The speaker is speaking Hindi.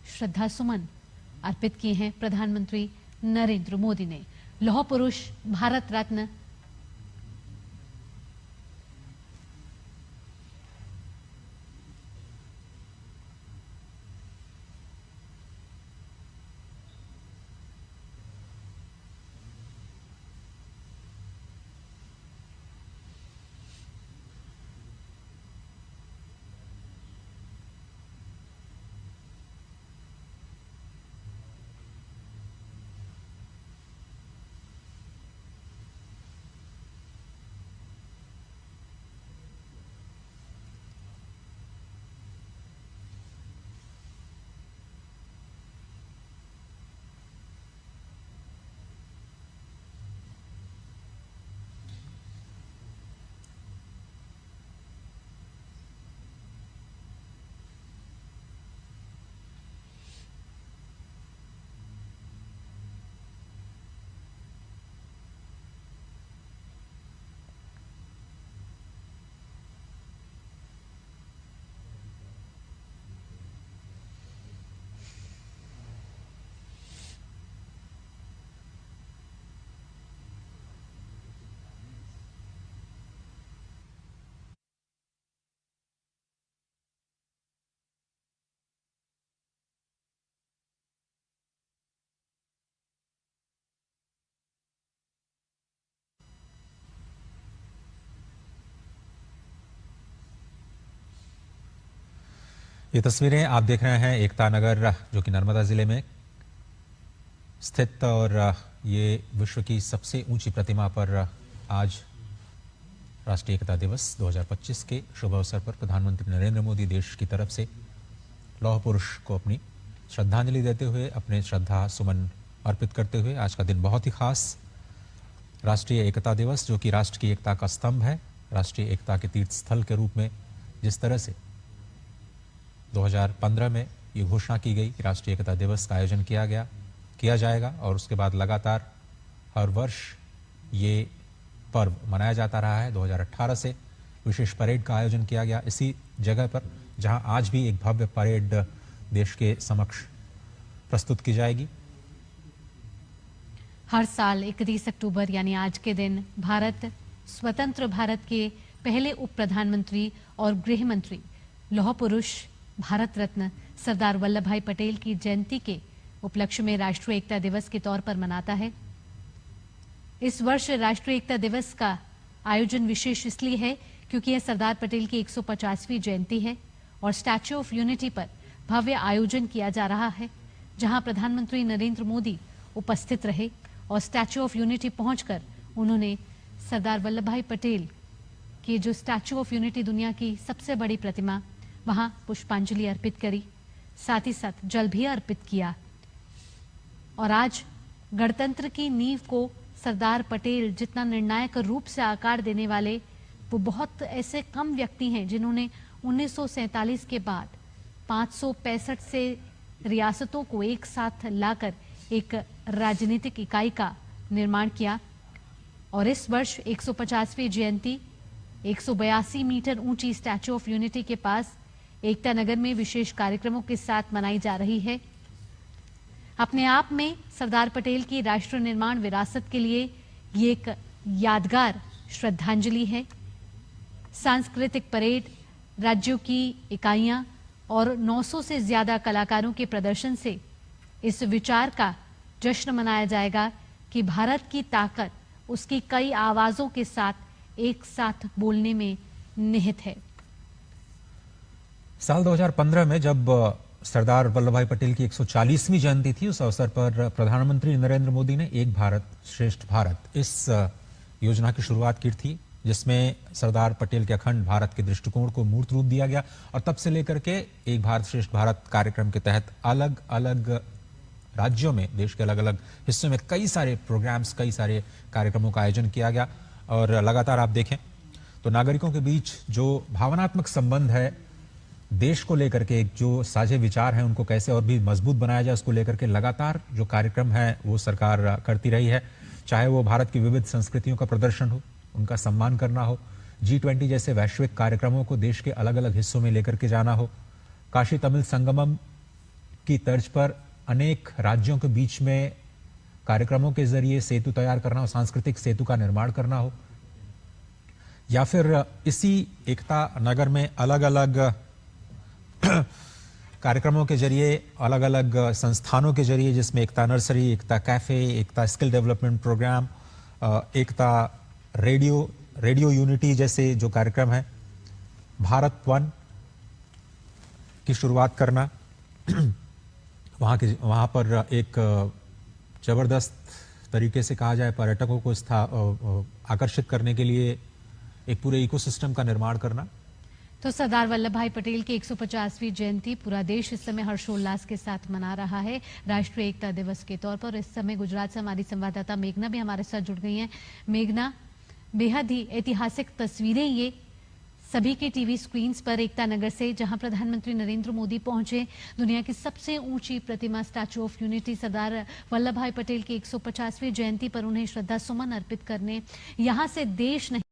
श्रद्धा सुमन अर्पित किए हैं प्रधानमंत्री नरेंद्र मोदी ने। लौह पुरुष भारत रत्न ये तस्वीरें आप देख रहे हैं एकता नगर जो कि नर्मदा जिले में स्थित, और ये विश्व की सबसे ऊंची प्रतिमा पर आज राष्ट्रीय एकता दिवस 2025 के शुभ अवसर पर प्रधानमंत्री नरेंद्र मोदी देश की तरफ से लौह पुरुष को अपनी श्रद्धांजलि देते हुए, अपने श्रद्धा सुमन अर्पित करते हुए, आज का दिन बहुत ही खास राष्ट्रीय एकता दिवस जो कि राष्ट्र की एकता का स्तंभ है, राष्ट्रीय एकता के तीर्थ स्थल के रूप में जिस तरह से 2015 में ये घोषणा की गई कि राष्ट्रीय एकता दिवस का आयोजन किया जाएगा, और उसके बाद लगातार हर वर्ष ये पर्व मनाया जाता रहा है। 2018 से विशेष परेड का आयोजन किया गया इसी जगह पर, जहां आज भी एक भव्य परेड देश के समक्ष प्रस्तुत की जाएगी। हर साल 31 अक्टूबर यानी आज के दिन स्वतंत्र भारत के पहले उप प्रधानमंत्री और गृह मंत्री लौह पुरुष भारत रत्न सरदार वल्लभ भाई पटेल की जयंती के उपलक्ष्य में राष्ट्रीय एकता दिवस के तौर पर मनाता है। इस वर्ष राष्ट्रीय एकता दिवस का आयोजन विशेष इसलिए है क्योंकि यह सरदार पटेल की 150वीं जयंती है और स्टैच्यू ऑफ यूनिटी पर भव्य आयोजन किया जा रहा है, जहां प्रधानमंत्री नरेंद्र मोदी उपस्थित रहे और स्टैच्यू ऑफ यूनिटी पहुंचकर उन्होंने सरदार वल्लभ भाई पटेल की जो स्टैच्यू ऑफ यूनिटी दुनिया की सबसे बड़ी प्रतिमा, वहां पुष्पांजलि अर्पित करी, साथ ही साथ जल भी अर्पित किया। और आज गणतंत्र की नींव को सरदार पटेल जितना निर्णायक रूप से आकार देने वाले वो बहुत ऐसे कम व्यक्ति हैं जिन्होंने 1947 के बाद 565 से रियासतों को एक साथ लाकर एक राजनीतिक इकाई का निर्माण किया। और इस वर्ष 150वीं जयंती 182 मीटर ऊंची स्टैच्यू ऑफ यूनिटी के पास एकता नगर में विशेष कार्यक्रमों के साथ मनाई जा रही है। अपने आप में सरदार पटेल की राष्ट्र निर्माण विरासत के लिए ये एक यादगार श्रद्धांजलि है। सांस्कृतिक परेड, राज्यों की इकाइयां और 900 से ज्यादा कलाकारों के प्रदर्शन से इस विचार का जश्न मनाया जाएगा कि भारत की ताकत उसकी कई आवाजों के साथ एक साथ बोलने में निहित है। साल 2015 में जब सरदार वल्लभ भाई पटेल की 140वीं जयंती थी, उस अवसर पर प्रधानमंत्री नरेंद्र मोदी ने एक भारत श्रेष्ठ भारत इस योजना की शुरुआत की थी, जिसमें सरदार पटेल के अखंड भारत के दृष्टिकोण को मूर्त रूप दिया गया। और तब से लेकर के एक भारत श्रेष्ठ भारत कार्यक्रम के तहत अलग अलग राज्यों में, देश के अलग अलग हिस्सों में कई सारे प्रोग्राम्स, कई सारे कार्यक्रमों का आयोजन किया गया। और लगातार आप देखें तो नागरिकों के बीच जो भावनात्मक संबंध है, देश को लेकर के एक जो साझे विचार हैं उनको कैसे और भी मजबूत बनाया जाए, उसको लेकर के लगातार जो कार्यक्रम है वो सरकार करती रही है। चाहे वो भारत की विविध संस्कृतियों का प्रदर्शन हो, उनका सम्मान करना हो, G20 जैसे वैश्विक कार्यक्रमों को देश के अलग अलग हिस्सों में लेकर के जाना हो, काशी तमिल संगमम की तर्ज पर अनेक राज्यों के बीच में कार्यक्रमों के जरिए सेतु तैयार करना हो, सांस्कृतिक सेतु का निर्माण करना हो, या फिर इसी एकता नगर में अलग अलग कार्यक्रमों के जरिए, अलग अलग संस्थानों के जरिए, जिसमें एकता नर्सरी, एकता कैफे, एकता स्किल डेवलपमेंट प्रोग्राम, एकता रेडियो यूनिटी जैसे जो कार्यक्रम है, भारत वन की शुरुआत करना, वहां पर एक जबरदस्त तरीके से कहा जाए पर्यटकों को आकर्षित करने के लिए एक पूरे इकोसिस्टम का निर्माण करना। तो सरदार वल्लभ भाई पटेल की 150वीं जयंती पूरा देश इस समय हर्षोल्लास के साथ मना रहा है राष्ट्रीय एकता दिवस के तौर पर। इस समय गुजरात से हमारी संवाददाता मेघना भी हमारे साथ जुड़ गई हैं। मेघना, बेहद ही ऐतिहासिक तस्वीरें ये सभी के टीवी स्क्रीन्स पर एकता नगर से, जहां प्रधानमंत्री नरेंद्र मोदी पहुंचे दुनिया की सबसे ऊंची प्रतिमा statue of unity Sardar Vallabh भाई पटेल की 150वीं जयंती पर उन्हें श्रद्धा सुमन अर्पित करने। यहां से देश नहीं